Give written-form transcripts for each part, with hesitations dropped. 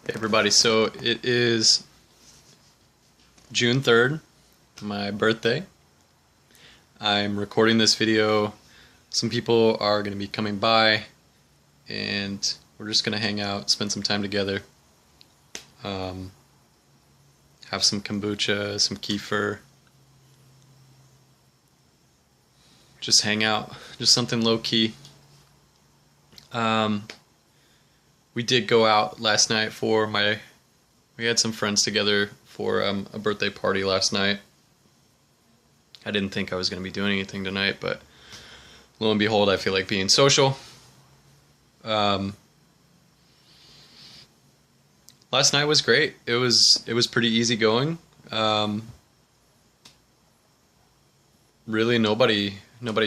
Hey everybody, so it is June 3rd, my birthday. I'm recording this video. Some people are going to be coming by and we're just going to hang out, spend some time together. Um, have some kombucha, some kefir. Just hang out, just something low key. Um, we did go out last night we had some friends together for a birthday party last night. I didn't think I was going to be doing anything tonight, but lo and behold, I feel like being social. Um, Last night was great. It was pretty easy going. Really, nobody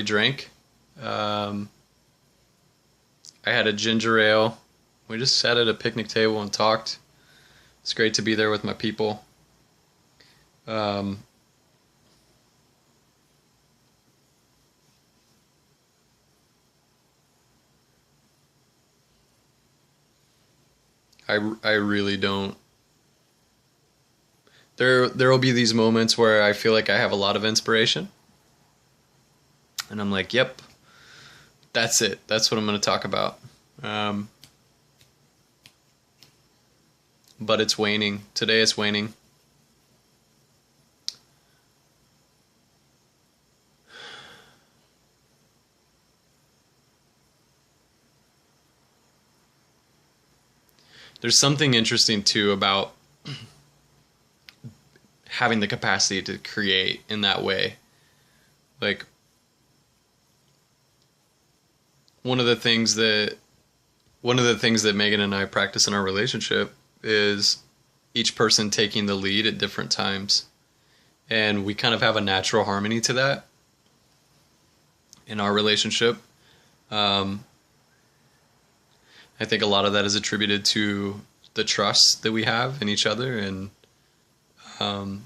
drank. Um, I had a ginger ale. We just sat at a picnic table and talked. It's great to be there with my people. Um, I really don't. There will be these moments where I feel like I have a lot of inspiration, and I'm like, yep, that's it. That's what I'm going to talk about. Um, but it's waning. Today it's waning. There's something interesting too about having the capacity to create in that way. Like one of the things that one of the things that Megan and I practice in our relationship is each person taking the lead at different times. And we kind of have a natural harmony to that in our relationship. Um, I think a lot of that is attributed to the trust that we have in each other, and um,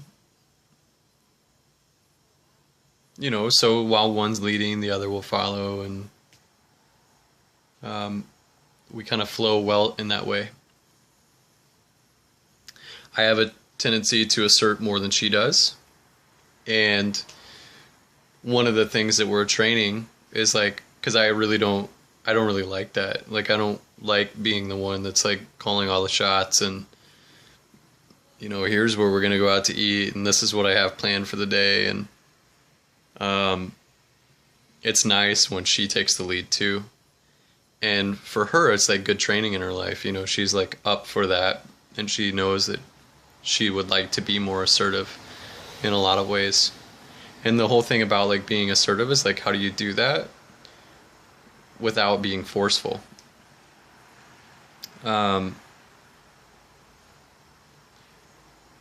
so while one's leading, the other will follow, and um, we kind of flow well in that way. I have a tendency to assert more than she does, and one of the things that we're training is like, because I don't really like that. Like, I don't like being the one that's like calling all the shots and, here's where we're going to go out to eat and this is what I have planned for the day. And um, it's nice when she takes the lead too. And for her, it's like good training in her life. She's like up for that, and she knows that she would like to be more assertive in a lot of ways. And the whole thing about like being assertive is like, how do you do that without being forceful? Um,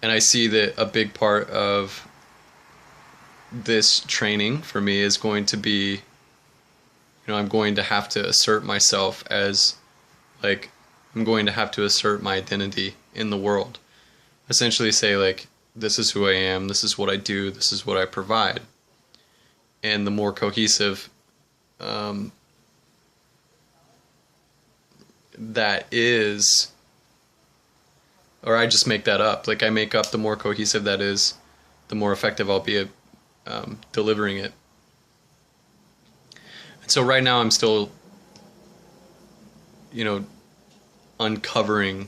and I see that a big part of this training for me is going to be, I'm going to have to assert myself as, like, I'm going to have to assert my identity in the world. Essentially say, like, this is who I am, this is what I do, this is what I provide. And the more cohesive that is, or I just make that up. Like, I make up the more cohesive that is, the more effective I'll be at delivering it. And so right now I'm still, uncovering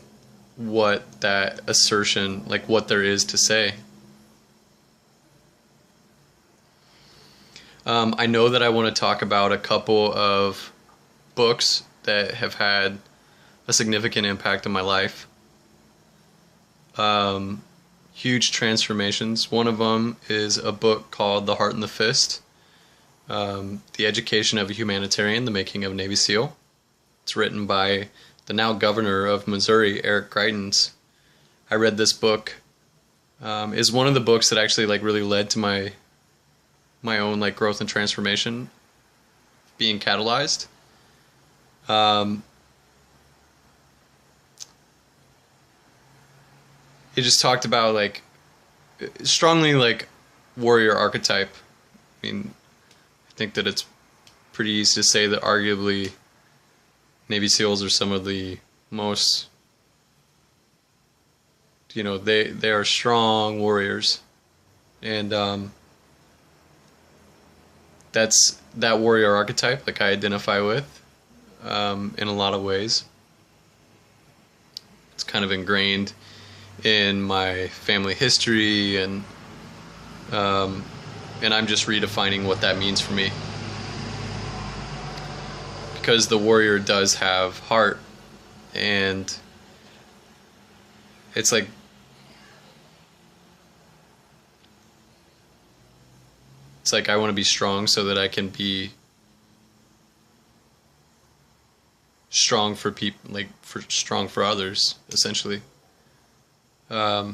what that assertion, like what there is to say. I know that I want to talk about a couple of books that have had a significant impact on my life. Huge transformations. One of them is a book called The Heart and the Fist, The Education of a Humanitarian, The Making of a Navy SEAL. It's written by the now governor of Missouri, Eric Greitens. I read this book. Is one of the books that actually like really led to my own like growth and transformation being catalyzed. He just talked about like strongly like warrior archetype. I mean, I think that it's pretty easy to say that arguably Navy SEALs are some of the most they are strong warriors, and that's that warrior archetype like I identify with in a lot of ways. It's kind of ingrained in my family history, and I'm just redefining what that means for me, because the warrior does have heart, and it's like I want to be strong so that I can be strong for people, like strong for others, essentially. Yeah,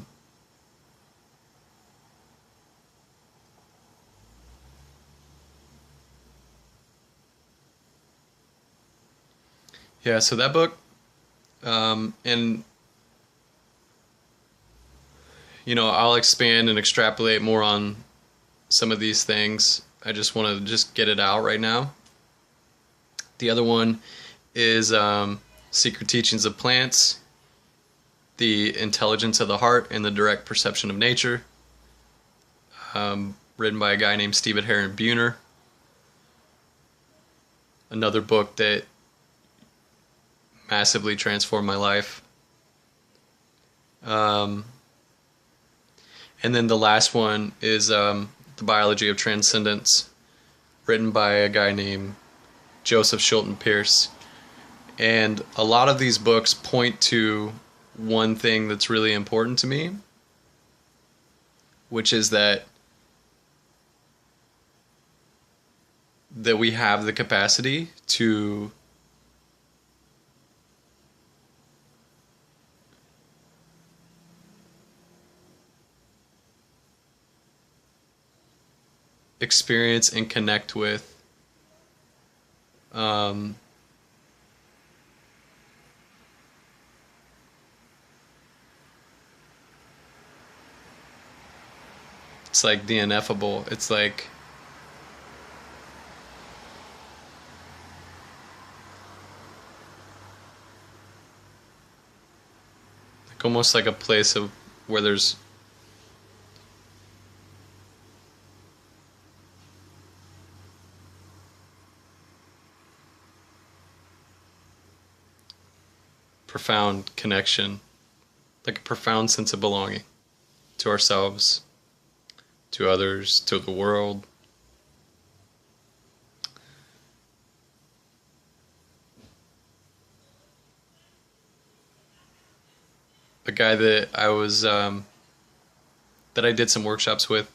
so that book, and I'll expand and extrapolate more on some of these things. I just want to just get it out right now. The other one is Secret Teachings of Plants, The Intelligence of the Heart and the Direct Perception of Nature, written by a guy named Stephen Heron Buhner. Another book that massively transformed my life. And then the last one is The Biology of Transcendence, written by a guy named Joseph Schulten Pearce. And a lot of these books point to one thing that's really important to me, which is that we have the capacity to experience and connect with it's like the ineffable. It's like almost like a place of where there's profound connection, like a profound sense of belonging to ourselves, to others, to the world. A guy that I was that I did some workshops with,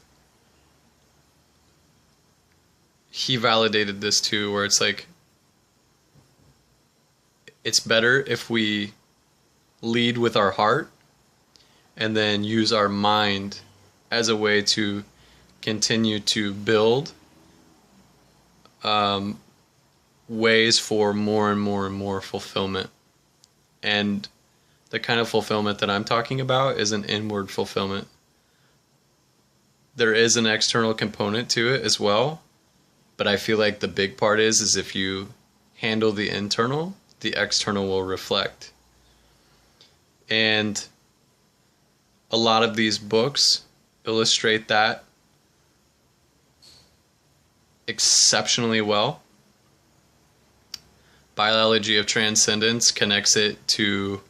he validated this too, where it's like it's better if we lead with our heart and then use our mind as a way to continue to build ways for more and more and more fulfillment. And the kind of fulfillment that I'm talking about is an inward fulfillment. There is an external component to it as well, but I feel like the big part is if you handle the internal, the external will reflect. And a lot of these books illustrate that exceptionally well. Biology of Transcendence connects it to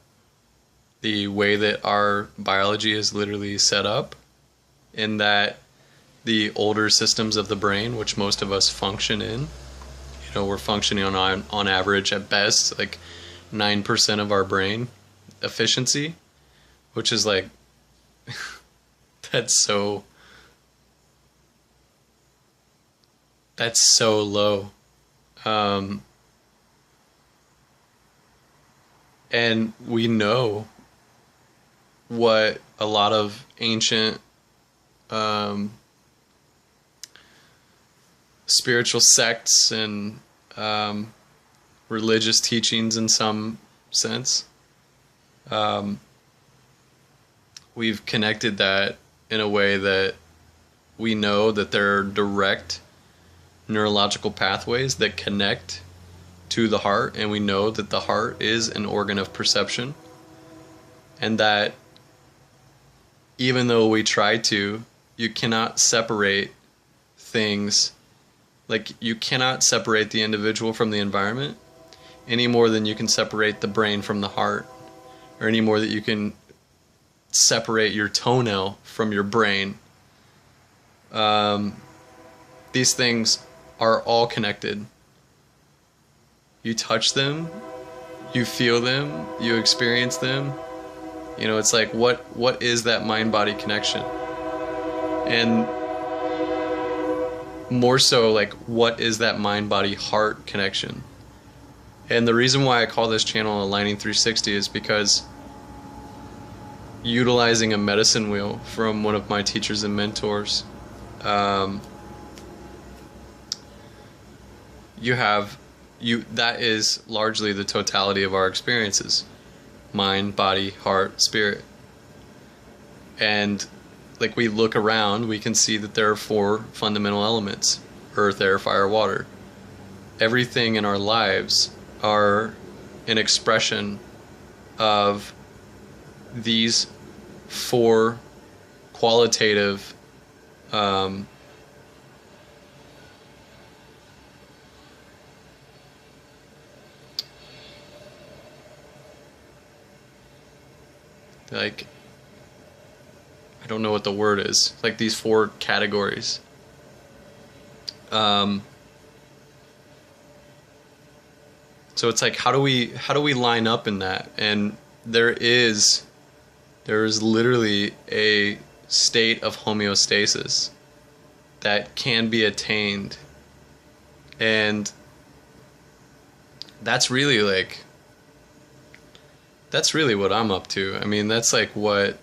the way that our biology is literally set up, in that the older systems of the brain, which most of us function in, we're functioning on average at best like 9% of our brain efficiency, which is like that's so low. And we know what a lot of ancient spiritual sects and religious teachings, in some sense, we've connected that in a way that we know that there are direct neurological pathways that connect to the heart, and we know that the heart is an organ of perception, and that even though we try to, you cannot separate things. Like, you cannot separate the individual from the environment any more than you can separate the brain from the heart, or any more that you can separate your toenail from your brain. These things are all connected. You touch them, you feel them, you experience them. You know, it's like, what is that mind-body connection? And more so, like, what is that mind-body-heart connection? And the reason why I call this channel Aligning 360 is because, utilizing a medicine wheel from one of my teachers and mentors, that is largely the totality of our experiences: mind, body, heart, spirit. And like, we look around, we can see that there are 4 fundamental elements: earth, air, fire, water. Everything in our lives are an expression of these 4 qualitative like, I don't know what the word is, like these 4 categories. So it's like, how do we line up in that? And there is literally a state of homeostasis that can be attained, and that's really what I'm up to. I mean, that's like what,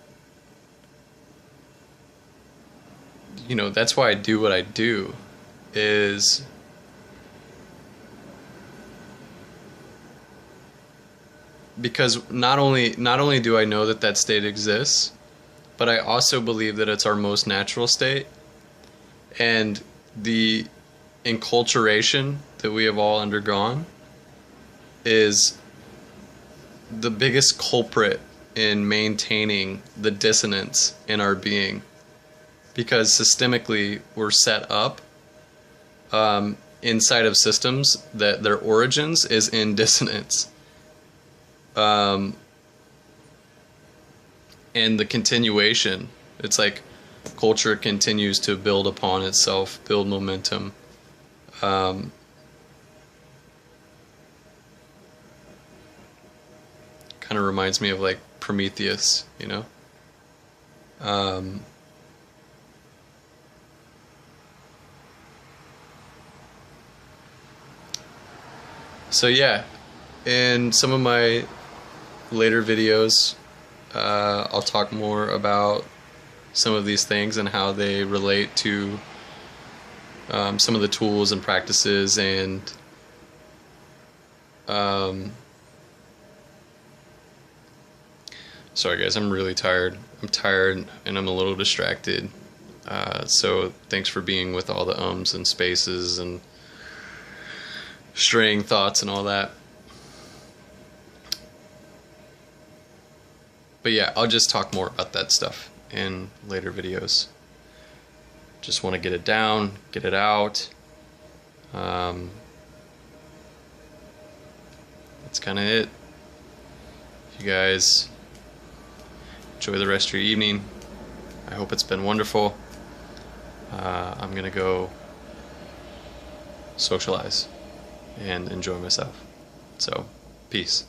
you know, that's why I do what I do, is because not only do I know that that state exists, but I also believe that it's our most natural state. And the enculturation that we have all undergone is the biggest culprit in maintaining the dissonance in our being, because systemically we're set up inside of systems that their origins is in dissonance. And the continuation, it's like culture continues to build upon itself, build momentum. Kind of reminds me of like Prometheus, you know? So yeah, in some of my later videos, I'll talk more about some of these things and how they relate to some of the tools and practices, and sorry guys, I'm really tired. I'm tired and I'm a little distracted. So thanks for being with all the ums and spaces and straying thoughts and all that. But yeah, I'll just talk more about that stuff in later videos. Just want to get it down, get it out. That's kind of it. You guys enjoy the rest of your evening. I hope it's been wonderful. I'm gonna go socialize and enjoy myself. So, peace.